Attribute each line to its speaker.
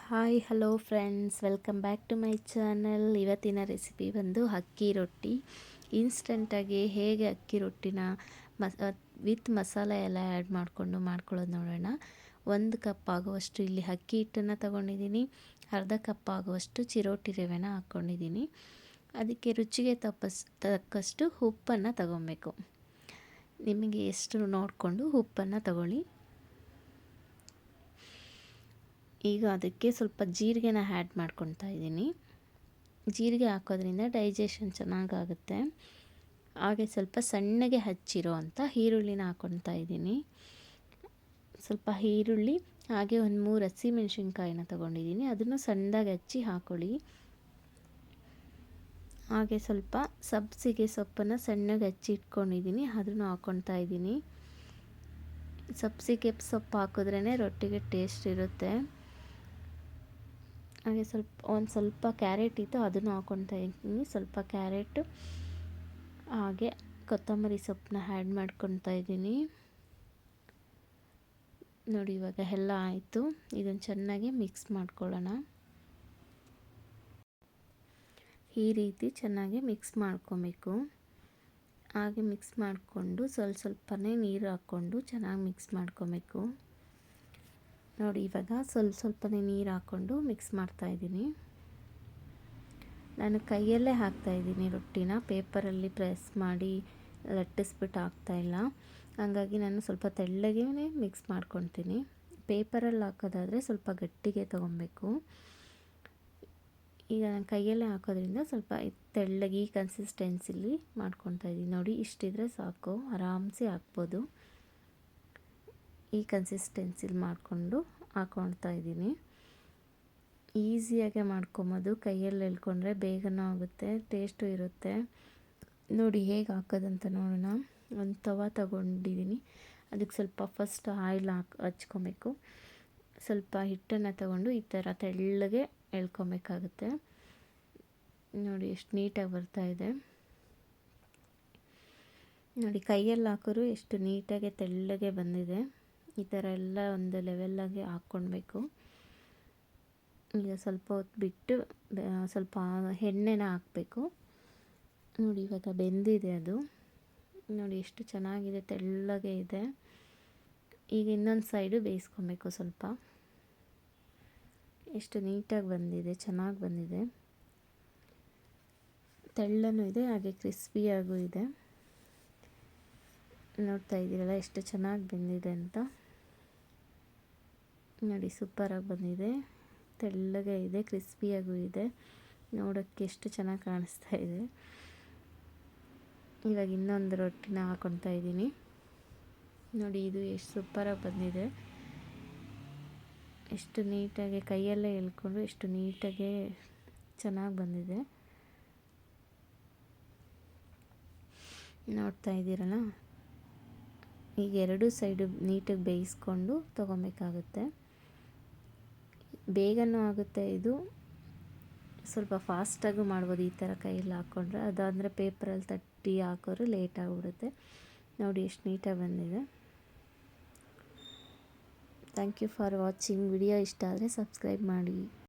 Speaker 1: Hi hello friends, welcome back to my channel. ಇವತ್ತಿನ recipe ಬಂದು ಅಕ್ಕಿ ರೊಟ್ಟಿ. ಇನ್ಸ್ಟೆಂಟಾಗಿ ಹೇಗೆ ಅಕ್ಕಿ ರೊಟ್ಟಿನ ವಿತ್ ಮಸಾಲೆ ಎಲ್ಲ ಆ್ಯಡ್ ಮಾಡ್ಕೊಳ್ಳೋದು ನೋಡೋಣ. 1 ಕಪ್ ಆಗುವಷ್ಟು ಇಲ್ಲಿ ಅಕ್ಕಿ ಹಿಟ್ಟನ್ನು ತೊಗೊಂಡಿದ್ದೀನಿ. ಅರ್ಧ ಕಪ್ ಆಗುವಷ್ಟು ಚಿರೋಟಿ ರವೆನ ಹಾಕ್ಕೊಂಡಿದ್ದೀನಿ. ಅದಕ್ಕೆ ರುಚಿಗೆ ತಕ್ಕಷ್ಟು ಉಪ್ಪನ್ನು ತಗೊಬೇಕು. ನಿಮಗೆ ಎಷ್ಟು ನೋಡಿಕೊಂಡು ಉಪ್ಪನ್ನು ತಗೊಳ್ಳಿ. ಈಗ ಅದಕ್ಕೆ ಸ್ವಲ್ಪ ಜೀರಿಗೆನ ಆ್ಯಡ್ ಮಾಡ್ಕೊತಾ ಇದ್ದೀನಿ. ಜೀರಿಗೆ ಹಾಕೋದ್ರಿಂದ ಡೈಜೆಷನ್ ಚೆನ್ನಾಗಾಗುತ್ತೆ. ಹಾಗೆ ಸ್ವಲ್ಪ ಸಣ್ಣಗೆ ಹಚ್ಚಿರೋ ಅಂಥ ಈರುಳ್ಳಿನ ಹಾಕ್ಕೊತಾ ಇದ್ದೀನಿ. ಸ್ವಲ್ಪ ಈರುಳ್ಳಿ ಹಾಗೆ ಒಂದು 3 ಹಸಿಮೆಣ್ಸಿನ್ಕಾಯಿನ ತೊಗೊಂಡಿದ್ದೀನಿ. ಅದನ್ನು ಸಣ್ಣದಾಗಿ ಹಚ್ಚಿ ಹಾಕ್ಕೊಳ್ಳಿ. ಹಾಗೆ ಸ್ವಲ್ಪ ಸಬ್ಬಸಿಗೆ ಸೊಪ್ಪನ್ನು ಸಣ್ಣಗೆ ಹಚ್ಚಿ ಇಟ್ಕೊಂಡಿದ್ದೀನಿ, ಅದನ್ನು ಹಾಕ್ಕೊತಾ ಇದ್ದೀನಿ. ಸಬ್ಬಸಿಗೆ ಸೊಪ್ಪು ಹಾಕಿದ್ರೇ ರೊಟ್ಟಿಗೆ ಟೇಸ್ಟ್ ಇರುತ್ತೆ. ಹಾಗೆ ಒಂದು ಸ್ವಲ್ಪ ಕ್ಯಾರೆಟ್ ಇತ್ತು, ಅದನ್ನು ಹಾಕ್ಕೊತಾ ಇದ್ದೀನಿ. ಸ್ವಲ್ಪ ಕ್ಯಾರೆಟ್ ಹಾಗೆ ಕೊತ್ತಂಬರಿ ಸೊಪ್ಪನ್ನ ಆ್ಯಡ್ ಮಾಡ್ಕೊತಾ ಇದ್ದೀನಿ. ನೋಡಿ, ಇವಾಗ ಎಲ್ಲ ಆಯಿತು. ಇದನ್ನು ಚೆನ್ನಾಗಿ ಮಿಕ್ಸ್ ಮಾಡ್ಕೊಳ್ಳೋಣ. ಈ ರೀತಿ ಚೆನ್ನಾಗಿ ಮಿಕ್ಸ್ ಮಾಡ್ಕೊಬೇಕು. ಹಾಗೆ ಮಿಕ್ಸ್ ಮಾಡಿಕೊಂಡು ಸ್ವಲ್ಪನೇ ನೀರು ಹಾಕ್ಕೊಂಡು ಚೆನ್ನಾಗಿ ಮಿಕ್ಸ್ ಮಾಡ್ಕೊಬೇಕು. ನೋಡಿ, ಇವಾಗ ಸ್ವಲ್ಪನೇ ನೀರು ಹಾಕ್ಕೊಂಡು ಮಿಕ್ಸ್ ಮಾಡ್ತಾಯಿದ್ದೀನಿ. ನಾನು ಕೈಯಲ್ಲೇ ಹಾಕ್ತಾಯಿದ್ದೀನಿ ರೊಟ್ಟಿನ, ಪೇಪರಲ್ಲಿ ಪ್ರೆಸ್ ಮಾಡಿ ಲಟ್ಟಿಸ್ಬಿಟ್ಟು ಹಾಕ್ತಾಯಿಲ್ಲ. ಹಾಗಾಗಿ ನಾನು ಸ್ವಲ್ಪ ತೆಳ್ಳಗೆ ಮಿಕ್ಸ್ ಮಾಡ್ಕೊತೀನಿ. ಪೇಪರಲ್ಲಿ ಹಾಕೋದಾದರೆ ಸ್ವಲ್ಪ ಗಟ್ಟಿಗೆ ತೊಗೊಬೇಕು. ಈಗ ನಾನು ಕೈಯಲ್ಲೇ ಹಾಕೋದ್ರಿಂದ ಸ್ವಲ್ಪ ತೆಳ್ಳಗೆ ಈ ಕನ್ಸಿಸ್ಟೆನ್ಸಿಲಿ ಮಾಡ್ಕೊತಾ ಇದ್ದೀನಿ. ನೋಡಿ, ಇಷ್ಟಿದ್ರೆ ಸಾಕು, ಆರಾಮ್ಸೆ ಹಾಕ್ಬೋದು. ಈ ಕನ್ಸಿಸ್ಟೆನ್ಸಿಲಿ ಮಾಡಿಕೊಂಡು ಹಾಕ್ಕೊಳ್ತಾ ಇದ್ದೀನಿ. ಈಸಿಯಾಗೆ ಮಾಡ್ಕೊಬೋದು. ಕೈಯಲ್ಲಿ ಎಳ್ಕೊಂಡ್ರೆ ಬೇಗನೂ ಆಗುತ್ತೆ, ಟೇಸ್ಟು ಇರುತ್ತೆ. ನೋಡಿ ಹೇಗೆ ಹಾಕೋದಂತ ನೋಡೋಣ. ಒಂದು ತವ ತಗೊಂಡಿದ್ದೀನಿ. ಅದಕ್ಕೆ ಸ್ವಲ್ಪ ಫಸ್ಟ್ ಆಯಿಲ್ ಹಚ್ಕೊಬೇಕು. ಸ್ವಲ್ಪ ಹಿಟ್ಟನ್ನು ತಗೊಂಡು ಈ ಥರ ತೆಳ್ಳಗೆ ಎಳ್ಕೊಬೇಕಾಗುತ್ತೆ. ನೋಡಿ ಎಷ್ಟು ನೀಟಾಗಿ ಬರ್ತಾಯಿದೆ. ನೋಡಿ, ಕೈಯಲ್ಲಿ ಹಾಕೋರು ಎಷ್ಟು ನೀಟಾಗಿ ತೆಳ್ಳಗೆ ಬಂದಿದೆ. ಈ ಥರ ಎಲ್ಲ ಒಂದು ಲೆವೆಲ್ಲಾಗಿ ಹಾಕ್ಕೊಳ್ಬೇಕು. ಈಗ ಸ್ವಲ್ಪ ಹೊತ್ತು ಬಿಟ್ಟು ಸ್ವಲ್ಪ ಎಣ್ಣೆನ ಹಾಕಬೇಕು. ನೋಡಿ, ಇವಾಗ ಬೆಂದಿದೆ ಅದು. ನೋಡಿ ಎಷ್ಟು ಚೆನ್ನಾಗಿದೆ, ತೆಳ್ಳಗೆ ಇದೆ. ಈಗ ಇನ್ನೊಂದು ಸೈಡು ಬೇಯಿಸ್ಕೊಬೇಕು. ಸ್ವಲ್ಪ ಎಷ್ಟು ನೀಟಾಗಿ ಬಂದಿದೆ, ಚೆನ್ನಾಗಿ ಬಂದಿದೆ. ತೆಳ್ಳನೂ ಇದೆ, ಹಾಗೆ ಕ್ರಿಸ್ಪಿಯಾಗೂ ಇದೆ. ನೋಡ್ತಾ ಇದ್ದೀರಲ್ಲ ಎಷ್ಟು ಚೆನ್ನಾಗಿ ಬಂದಿದೆ ಅಂತ. ನೋಡಿ, ಸೂಪರಾಗಿ ಬಂದಿದೆ, ತೆಳ್ಳಗೆ ಇದೆ, ಕ್ರಿಸ್ಪಿಯಾಗೂ ಇದೆ. ನೋಡೋಕ್ಕೆ ಎಷ್ಟು ಚೆನ್ನಾಗಿ ಕಾಣಿಸ್ತಾ ಇದೆ. ಇವಾಗ ಇನ್ನೊಂದು ರೊಟ್ಟಿನ ಹಾಕ್ಕೊತಾ ಇದ್ದೀನಿ. ನೋಡಿ, ಇದು ಎಷ್ಟು ಸೂಪರಾಗಿ ಬಂದಿದೆ. ಎಷ್ಟು ನೀಟಾಗಿ ಕೈಯಲ್ಲೇ ಎಳ್ಕೊಂಡು ಎಷ್ಟು ನೀಟಾಗಿ ಚೆನ್ನಾಗಿ ಬಂದಿದೆ. ನೋಡ್ತಾ ಇದ್ದೀರಲ್ಲ, ಈಗ 2 ಸೈಡು ನೀಟಾಗಿ ಬೇಯಿಸ್ಕೊಂಡು ತೊಗೊಬೇಕಾಗುತ್ತೆ. ಬೇಗನೂ ಆಗುತ್ತೆ ಇದು. ಸ್ವಲ್ಪ ಫಾಸ್ಟಾಗೂ ಮಾಡ್ಬೋದು ಈ ಥರ ಕೈಯಲ್ಲಿ ಹಾಕ್ಕೊಂಡ್ರೆ. ಅದಾದರೆ ಪೇಪರಲ್ಲಿ ತಟ್ಟಿ ಹಾಕೋರು ಲೇಟ್ ಆಗಿಬಿಡುತ್ತೆ. ನೋಡಿ ಎಷ್ಟು ನೀಟಾಗಿ ಬಂದಿದೆ. Thank you for watching. Video ಇಷ್ಟ ಆದರೆ ಸಬ್ಸ್ಕ್ರೈಬ್ ಮಾಡಿ.